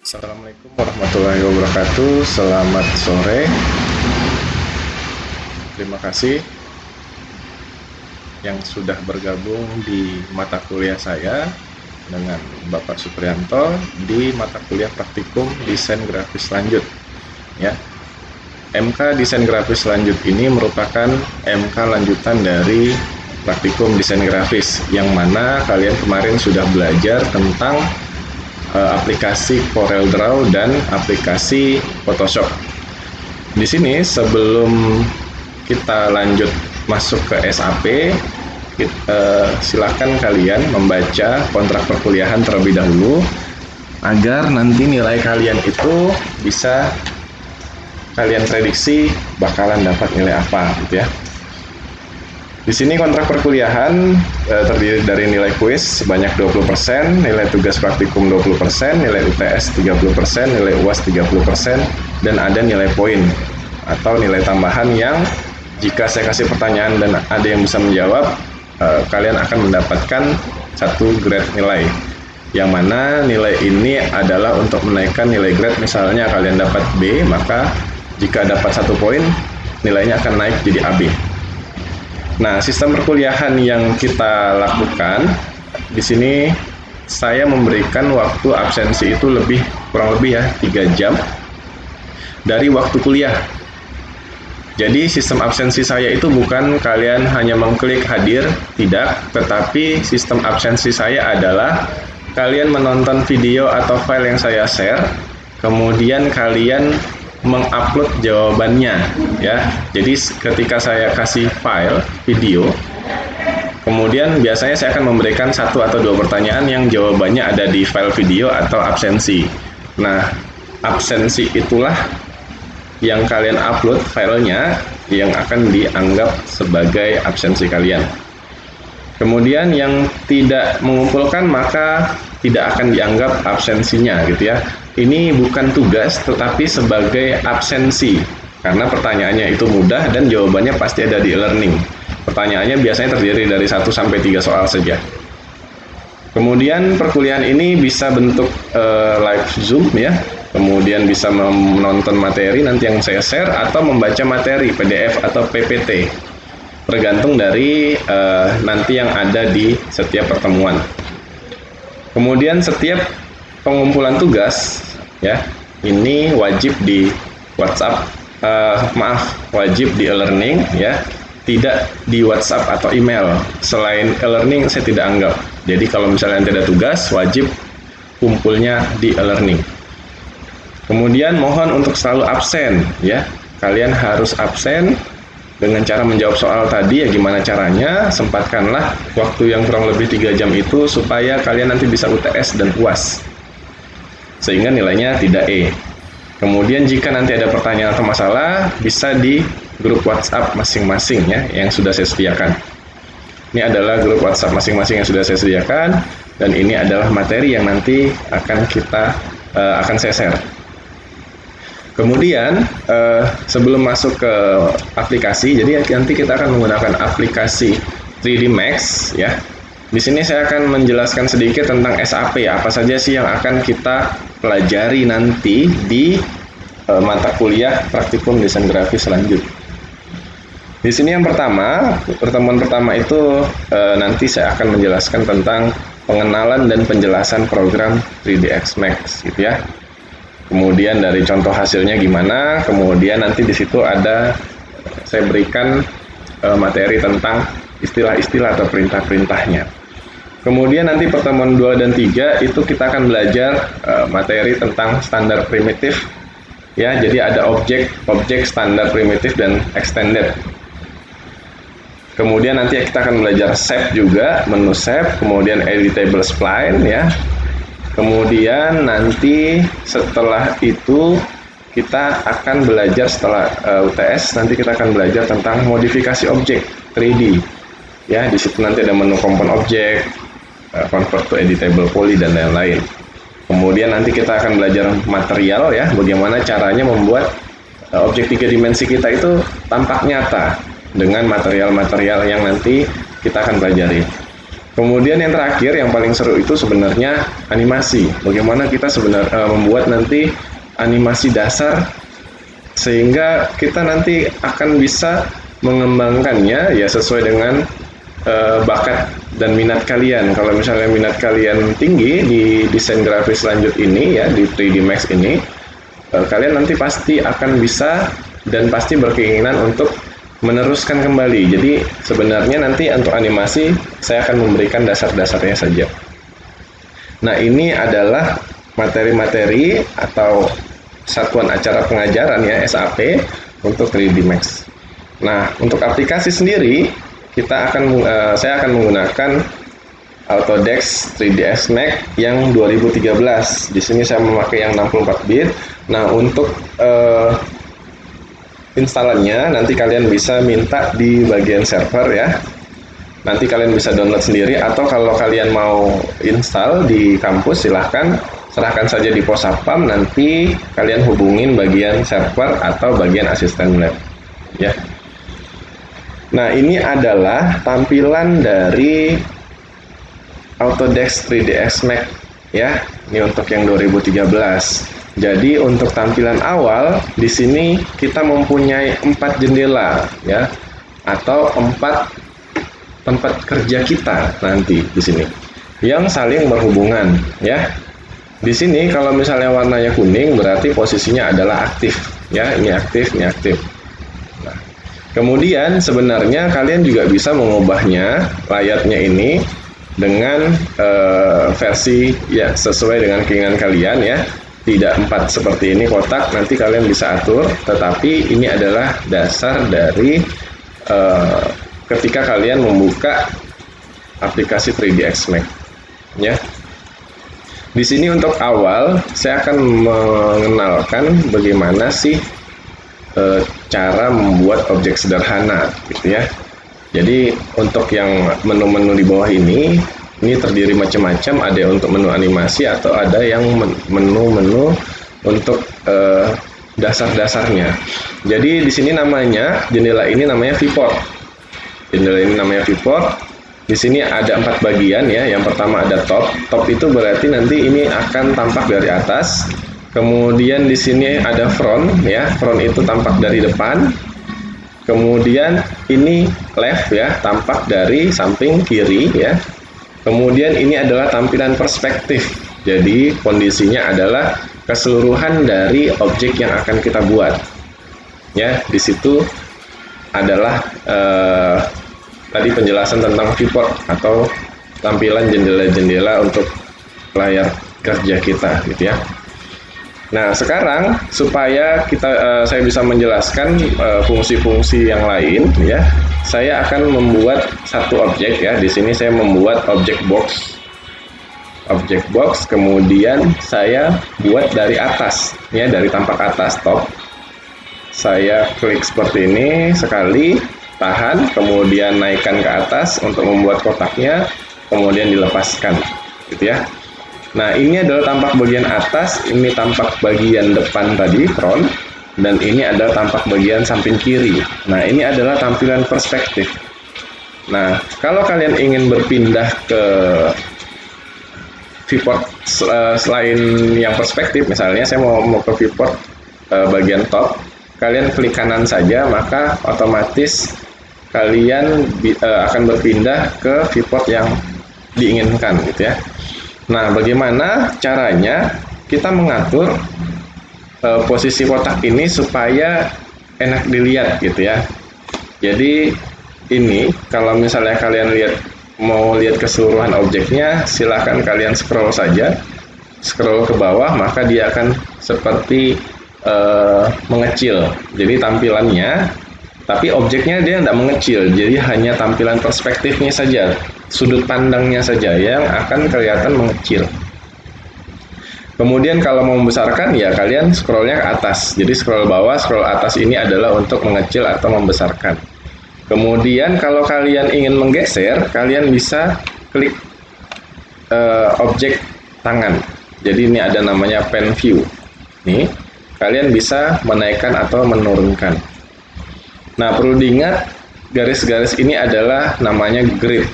Assalamualaikum warahmatullahi wabarakatuh. Selamat sore. Terima kasih yang sudah bergabung di mata kuliah saya dengan Bapak Supriyanto di mata kuliah praktikum desain grafis lanjut. Ya, MK desain grafis lanjut ini merupakan MK lanjutan dari praktikum desain grafis yang mana kalian kemarin sudah belajar tentang aplikasi CorelDRAW dan aplikasi Photoshop. Di sini sebelum kita lanjut masuk ke SAP, silakan kalian membaca kontrak perkuliahan terlebih dahulu agar nanti nilai kalian itu bisa kalian prediksi bakalan dapat nilai apa gitu ya. Di sini kontrak perkuliahan terdiri dari nilai kuis sebanyak 20%, nilai tugas praktikum 20%, nilai UTS 30%, nilai UAS 30%, dan ada nilai poin atau nilai tambahan yang jika saya kasih pertanyaan dan ada yang bisa menjawab, kalian akan mendapatkan satu grade nilai. Yang mana nilai ini adalah untuk menaikkan nilai grade, misalnya kalian dapat B, maka jika dapat 1 poin, nilainya akan naik jadi AB. Nah, sistem perkuliahan yang kita lakukan di sini saya memberikan waktu absensi itu kurang lebih 3 jam dari waktu kuliah. Jadi sistem absensi saya itu bukan kalian hanya mengklik hadir, tidak, tetapi sistem absensi saya adalah kalian menonton video atau file yang saya share, kemudian kalian mengupload jawabannya ya. Jadi ketika saya kasih file video, kemudian biasanya saya akan memberikan 1 atau 2 pertanyaan yang jawabannya ada di file video atau absensi. Nah, absensi itulah yang kalian upload filenya yang akan dianggap sebagai absensi kalian. Kemudian yang tidak mengumpulkan maka tidak akan dianggap absensinya gitu ya. Ini bukan tugas tetapi sebagai absensi karena pertanyaannya itu mudah dan jawabannya pasti ada di e-learning. Pertanyaannya biasanya terdiri dari 1 sampai 3 soal saja. Kemudian perkuliahan ini bisa bentuk live Zoom ya. Kemudian bisa menonton materi nanti yang saya share atau membaca materi PDF atau PPT. Tergantung dari nanti yang ada di setiap pertemuan. Kemudian setiap pengumpulan tugas ya, ini wajib di WhatsApp, wajib di e-learning ya, tidak di WhatsApp atau email. Selain e-learning saya tidak anggap. Jadi kalau misalnya tidak ada tugas, wajib kumpulnya di e-learning. Kemudian mohon untuk selalu absen ya. Kalian harus absen dengan cara menjawab soal tadi ya. Gimana caranya? Sempatkanlah waktu yang kurang lebih 3 jam itu supaya kalian nanti bisa UTS dan UAS sehingga nilainya tidak E. Kemudian jika nanti ada pertanyaan atau masalah bisa di grup WhatsApp masing-masing ya yang sudah saya sediakan. Ini adalah grup WhatsApp masing-masing yang sudah saya sediakan dan ini adalah materi yang nanti akan saya share. Kemudian sebelum masuk ke aplikasi, jadi nanti kita akan menggunakan aplikasi 3D Max ya. Di sini saya akan menjelaskan sedikit tentang SAP ya, apa saja sih yang akan kita pelajari nanti di mata kuliah praktikum desain grafis lanjut. Di sini yang pertemuan pertama itu nanti saya akan menjelaskan tentang pengenalan dan penjelasan program 3ds Max gitu ya. Kemudian dari contoh hasilnya gimana, kemudian nanti di situ ada saya berikan materi tentang istilah-istilah atau perintah-perintahnya. Kemudian nanti pertemuan 2 dan 3 itu kita akan belajar materi tentang standar primitif ya. Jadi ada objek standar primitif dan extended. Kemudian nanti kita akan belajar shape juga, menu shape, kemudian editable spline ya. Kemudian nanti setelah itu kita akan belajar setelah UTS, nanti kita akan belajar tentang modifikasi objek 3D. Ya, di situ nanti ada menu component objek, convert to editable poly dan lain-lain. Kemudian nanti kita akan belajar material ya, bagaimana caranya membuat objek 3 dimensi kita itu tampak nyata dengan material-material yang nanti kita akan pelajari. Kemudian yang terakhir, yang paling seru itu sebenarnya animasi. Bagaimana kita sebenarnya membuat nanti animasi dasar sehingga kita nanti akan bisa mengembangkannya ya sesuai dengan bakat dan minat kalian. Kalau misalnya minat kalian tinggi di desain grafis lanjut ini ya, di 3D Max ini, kalian nanti pasti akan bisa dan pasti berkeinginan untuk meneruskan kembali. Jadi sebenarnya nanti untuk animasi saya akan memberikan dasar-dasarnya saja. Nah, ini adalah materi-materi atau satuan acara pengajaran ya, SAP untuk 3D Max. Nah, untuk aplikasi sendiri saya akan menggunakan Autodesk 3ds Max yang 2013. Di sini saya memakai yang 64 bit. Nah, untuk instalannya nanti kalian bisa minta di bagian server ya. Nanti kalian bisa download sendiri, atau kalau kalian mau install di kampus silahkan serahkan saja di pos satpam, nanti kalian hubungin bagian server atau bagian asisten lab ya. Nah, ini adalah tampilan dari Autodesk 3ds Max ya. Ini untuk yang 2013. Jadi untuk tampilan awal di sini kita mempunyai 4 jendela ya, atau 4 tempat kerja kita nanti di sini yang saling berhubungan ya. Di sini kalau misalnya warnanya kuning berarti posisinya adalah aktif ya, ini aktif, ini aktif. Nah, kemudian sebenarnya kalian juga bisa mengubahnya layarnya ini dengan versi ya sesuai dengan keinginan kalian ya. Tidak 4 seperti ini kotak, nanti kalian bisa atur, tetapi ini adalah dasar dari ketika kalian membuka aplikasi 3ds Max ya. Di sini untuk awal saya akan mengenalkan bagaimana sih cara membuat objek sederhana gitu ya. Jadi untuk yang menu-menu di bawah ini terdiri macam-macam, ada untuk menu animasi atau ada yang menu-menu untuk dasar-dasarnya. Jadi di sini namanya jendela ini namanya viewport. Jendela ini namanya viewport. Di sini ada 4 bagian ya. Yang pertama ada top. Top itu berarti nanti ini akan tampak dari atas. Kemudian di sini ada front ya. Front itu tampak dari depan. Kemudian ini left ya, tampak dari samping kiri ya. Kemudian ini adalah tampilan perspektif. Jadi kondisinya adalah keseluruhan dari objek yang akan kita buat. Ya, di situ adalah tadi penjelasan tentang viewport atau tampilan jendela-jendela untuk layar kerja kita gitu ya. Nah, sekarang supaya saya bisa menjelaskan fungsi-fungsi yang lain ya, saya akan membuat satu objek ya. Di sini saya membuat objek box. Objek box, kemudian saya buat dari atas ya, dari tampak atas top. Saya klik seperti ini sekali, tahan, kemudian naikkan ke atas untuk membuat kotaknya, kemudian dilepaskan gitu ya. Nah, ini adalah tampak bagian atas, ini tampak bagian depan tadi, front, dan ini adalah tampak bagian samping kiri. Nah, ini adalah tampilan perspektif. Nah, kalau kalian ingin berpindah ke viewport selain yang perspektif, misalnya saya mau ke viewport bagian top, kalian klik kanan saja, maka otomatis kalian akan berpindah ke viewport yang diinginkan gitu ya. Nah, bagaimana caranya kita mengatur posisi kotak ini supaya enak dilihat gitu ya. Jadi ini kalau misalnya kalian mau lihat keseluruhan objeknya, silahkan kalian scroll saja, scroll ke bawah, maka dia akan seperti mengecil. Jadi tampilannya, tapi objeknya dia tidak mengecil, jadi hanya tampilan perspektifnya saja, sudut pandangnya saja yang akan kelihatan mengecil. Kemudian kalau mau membesarkan ya kalian scrollnya ke atas. Jadi scroll bawah, scroll atas ini adalah untuk mengecil atau membesarkan. Kemudian kalau kalian ingin menggeser, kalian bisa klik objek tangan. Jadi ini ada namanya pen view. Nih, kalian bisa menaikkan atau menurunkan. Nah, perlu diingat garis-garis ini adalah namanya grid.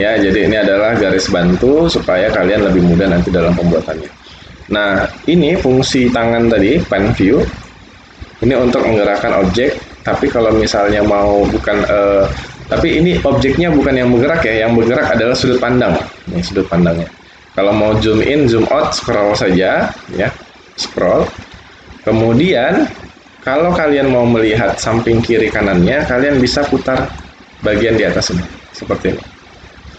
Ya, jadi ini adalah garis bantu supaya kalian lebih mudah nanti dalam pembuatannya. Nah, ini fungsi tangan tadi, pan view. Ini untuk menggerakkan objek, tapi kalau misalnya mau bukan tapi ini objeknya bukan yang bergerak ya, yang bergerak adalah sudut pandang. Ini sudut pandangnya. Kalau mau zoom in, zoom out, scroll saja ya, scroll. Kemudian kalau kalian mau melihat samping kiri kanannya, kalian bisa putar bagian di atas ini, seperti ini.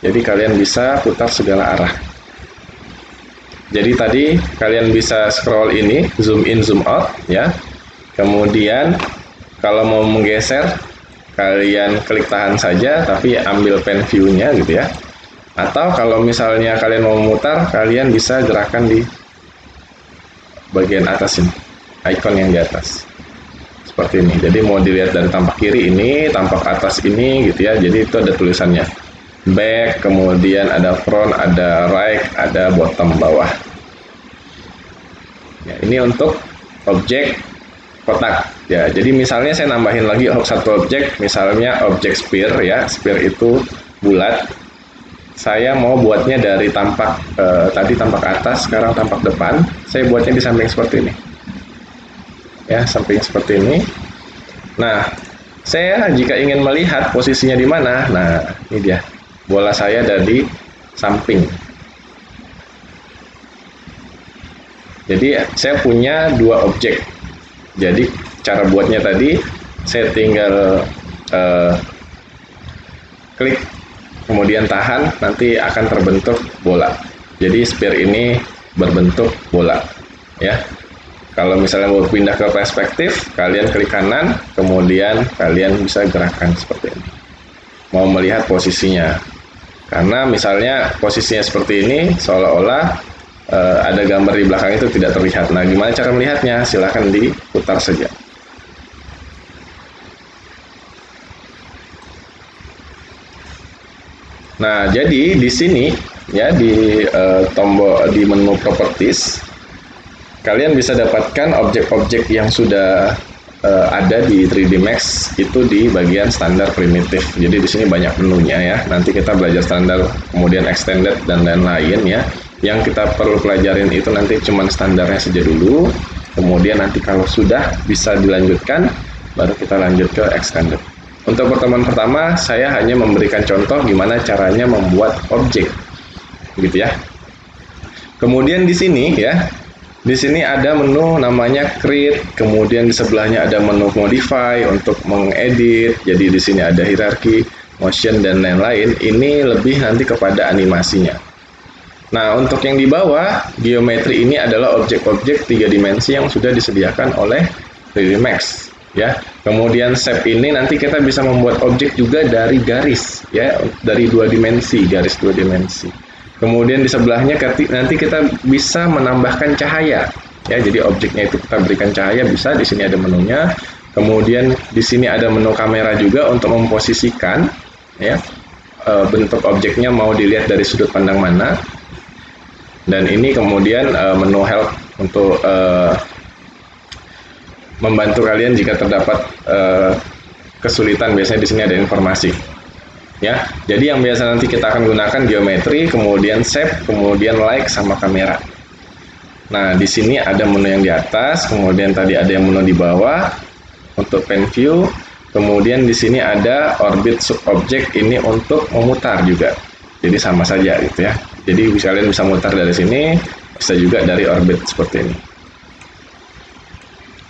Jadi kalian bisa putar segala arah. Jadi tadi kalian bisa scroll ini, zoom in, zoom out ya. Kemudian kalau mau menggeser, kalian klik tahan saja, tapi ambil pen view-nya gitu ya. Atau kalau misalnya kalian mau memutar, kalian bisa gerakan di bagian atas ini, icon yang di atas. Seperti ini. Jadi mau dilihat dari tampak kiri ini, tampak atas ini gitu ya. Jadi itu ada tulisannya. Back, kemudian ada front, ada right, ada bottom bawah. Ya, ini untuk objek kotak ya. Jadi misalnya saya nambahin lagi satu objek, misalnya objek sphere ya. Sphere itu bulat. Saya mau buatnya dari tampak tadi tampak atas, sekarang tampak depan. Saya buatnya di samping seperti ini. Ya, samping seperti ini. Nah, saya jika ingin melihat posisinya di mana, nah ini dia. Bola saya ada di samping. Jadi saya punya dua objek. Jadi cara buatnya tadi saya tinggal klik kemudian tahan, nanti akan terbentuk bola. Jadi sphere ini berbentuk bola ya. Kalau misalnya mau pindah ke perspektif, kalian klik kanan, kemudian kalian bisa gerakan seperti ini. Mau melihat posisinya. Karena misalnya posisinya seperti ini, seolah-olah ada gambar di belakang itu tidak terlihat. Nah, gimana cara melihatnya? Silahkan diputar saja. Nah, jadi di sini ya di tombol di menu properties, kalian bisa dapatkan objek-objek yang sudah ada di 3D Max itu di bagian standar primitif. Jadi di sini banyak menunya ya. Nanti kita belajar standar, kemudian extended dan lain-lain ya. Yang kita perlu pelajarin itu nanti cuman standarnya saja dulu. Kemudian nanti kalau sudah bisa dilanjutkan, baru kita lanjut ke extended. Untuk pertemuan pertama, saya hanya memberikan contoh gimana caranya membuat objek, gitu ya. Kemudian di sini ya, di sini ada menu namanya create, kemudian di sebelahnya ada menu modify untuk mengedit. Jadi di sini ada hierarki, motion dan lain-lain. Ini lebih nanti kepada animasinya. Nah, untuk yang di bawah, geometri ini adalah objek-objek 3 dimensi yang sudah disediakan oleh 3D Max. Ya, kemudian shape ini nanti kita bisa membuat objek juga dari garis, ya, dari 2 dimensi, garis 2 dimensi. Kemudian di sebelahnya nanti kita bisa menambahkan cahaya, ya. Jadi objeknya itu kita berikan cahaya bisa. Di sini ada menunya. Kemudian di sini ada menu kamera juga untuk memposisikan, ya, bentuk objeknya mau dilihat dari sudut pandang mana. Dan ini kemudian menu help untuk membantu kalian jika terdapat kesulitan. Biasanya di sini ada informasi. Ya, jadi yang biasa nanti kita akan gunakan geometri, kemudian shape, kemudian like sama kamera. Nah, di sini ada menu yang di atas, kemudian tadi ada yang menu di bawah untuk pen view, kemudian di sini ada orbit subobject ini untuk memutar juga. Jadi sama saja gitu ya. Jadi kalian bisa mutar dari sini, bisa juga dari orbit seperti ini.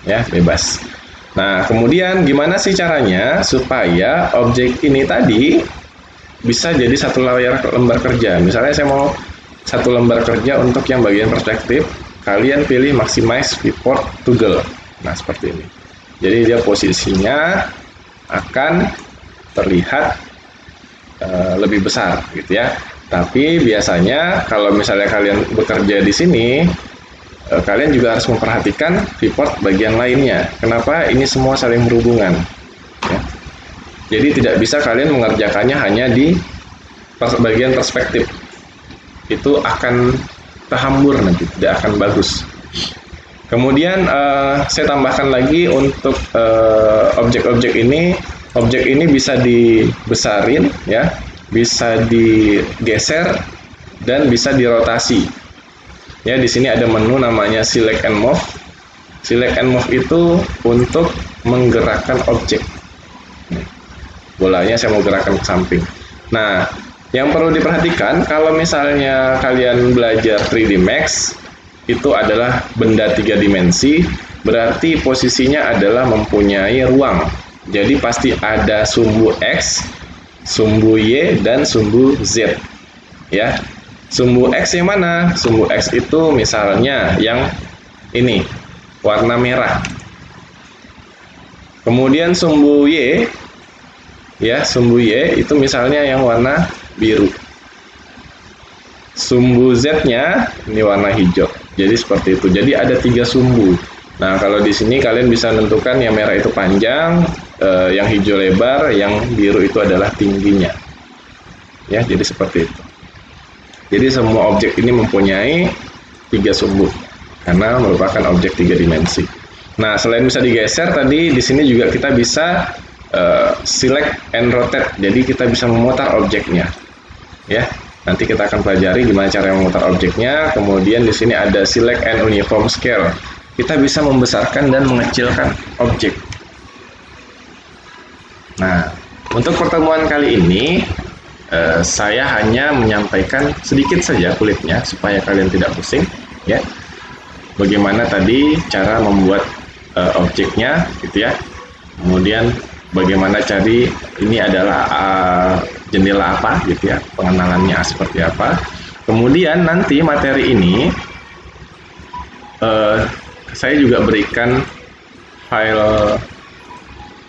Ya, bebas. Nah, kemudian gimana sih caranya supaya objek ini tadi bisa jadi satu lembar kerja. Misalnya saya mau satu lembar kerja untuk yang bagian perspektif, kalian pilih maximize viewport toggle. Nah, seperti ini. Jadi dia posisinya akan terlihat lebih besar gitu ya. Tapi biasanya kalau misalnya kalian bekerja di sini, kalian juga harus memperhatikan viewport bagian lainnya. Kenapa? Ini semua saling berhubungan. Ya. Jadi tidak bisa kalian mengerjakannya hanya di bagian perspektif. Itu akan terhambur nanti, tidak akan bagus. Kemudian saya tambahkan lagi untuk objek-objek ini bisa dibesarin ya. bisa digeser, dan bisa dirotasi. Ya, di sini ada menu namanya Select and Move. Select and Move itu untuk menggerakkan objek. Bolanya saya mau gerakkan ke samping. Nah, yang perlu diperhatikan kalau misalnya kalian belajar 3D Max, itu adalah benda 3 dimensi, berarti posisinya adalah mempunyai ruang. Jadi pasti ada sumbu X, sumbu Y, dan sumbu Z. Ya, sumbu X yang mana? Sumbu X itu misalnya yang ini, warna merah. Kemudian sumbu Y, ya, sumbu Y itu misalnya yang warna biru. Sumbu Z-nya ini warna hijau. Jadi seperti itu. Jadi ada 3 sumbu. Nah, kalau di sini kalian bisa menentukan yang merah itu panjang, yang hijau lebar, yang biru itu adalah tingginya. Ya, jadi seperti itu. Jadi semua objek ini mempunyai 3 sumbu karena merupakan objek 3 dimensi. Nah, selain bisa digeser tadi, di sini juga kita bisa select and rotate. Jadi kita bisa memutar objeknya. Ya, nanti kita akan pelajari gimana cara memutar objeknya. Kemudian di sini ada select and uniform scale. Kita bisa membesarkan dan mengecilkan objek. Nah, untuk pertemuan kali ini saya hanya menyampaikan sedikit saja kulitnya supaya kalian tidak pusing, ya. Bagaimana tadi cara membuat objeknya, gitu ya. Kemudian bagaimana cari ini adalah jendela apa, gitu ya, pengenalannya seperti apa. Kemudian nanti materi ini saya juga berikan file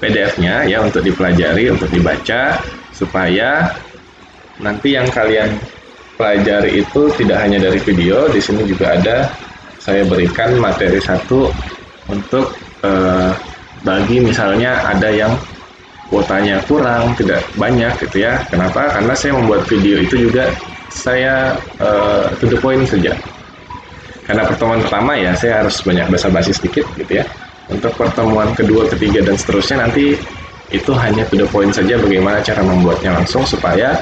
PDF-nya ya untuk dipelajari, untuk dibaca, supaya nanti yang kalian pelajari itu tidak hanya dari video. Di sini juga ada saya berikan materi satu untuk bagi misalnya ada yang kuotanya kurang, tidak banyak gitu ya. Kenapa? Karena saya membuat video itu juga saya to the point saja. Karena pertemuan pertama ya saya harus banyak basa-basi sedikit gitu ya. Untuk pertemuan kedua, ketiga, dan seterusnya nanti itu hanya to the point saja, bagaimana cara membuatnya langsung supaya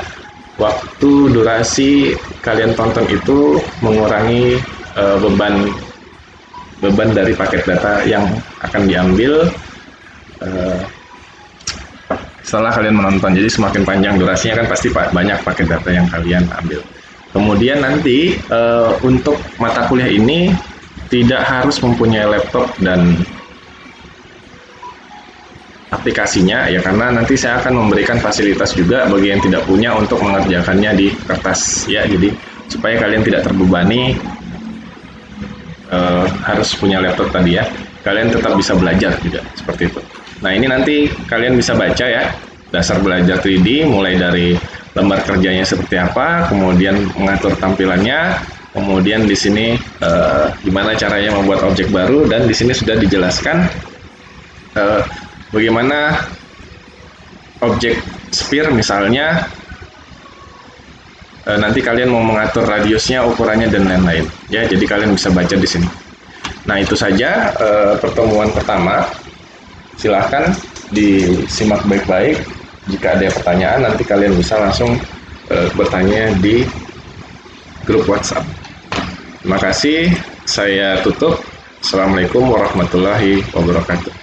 waktu durasi kalian tonton itu mengurangi beban dari paket data yang akan diambil setelah kalian menonton. Jadi semakin panjang durasinya kan pasti banyak paket data yang kalian ambil. Kemudian nanti untuk mata kuliah ini tidak harus mempunyai laptop dan aplikasinya ya, karena nanti saya akan memberikan fasilitas juga bagi yang tidak punya untuk mengerjakannya di kertas ya. Jadi supaya kalian tidak terbebani harus punya laptop tadi ya, kalian tetap bisa belajar juga seperti itu. Nah, ini nanti kalian bisa baca ya, dasar belajar 3D mulai dari lembar kerjanya seperti apa, kemudian mengatur tampilannya, kemudian di sini gimana caranya membuat objek baru, dan di sini sudah dijelaskan bagaimana objek sphere misalnya nanti kalian mau mengatur radiusnya, ukurannya, dan lain-lain ya. Jadi kalian bisa baca di sini. Nah, itu saja pertemuan pertama. Silahkan disimak baik-baik. Jika ada pertanyaan nanti kalian bisa langsung bertanya di grup WhatsApp. Terima kasih. Saya tutup. Assalamualaikum warahmatullahi wabarakatuh.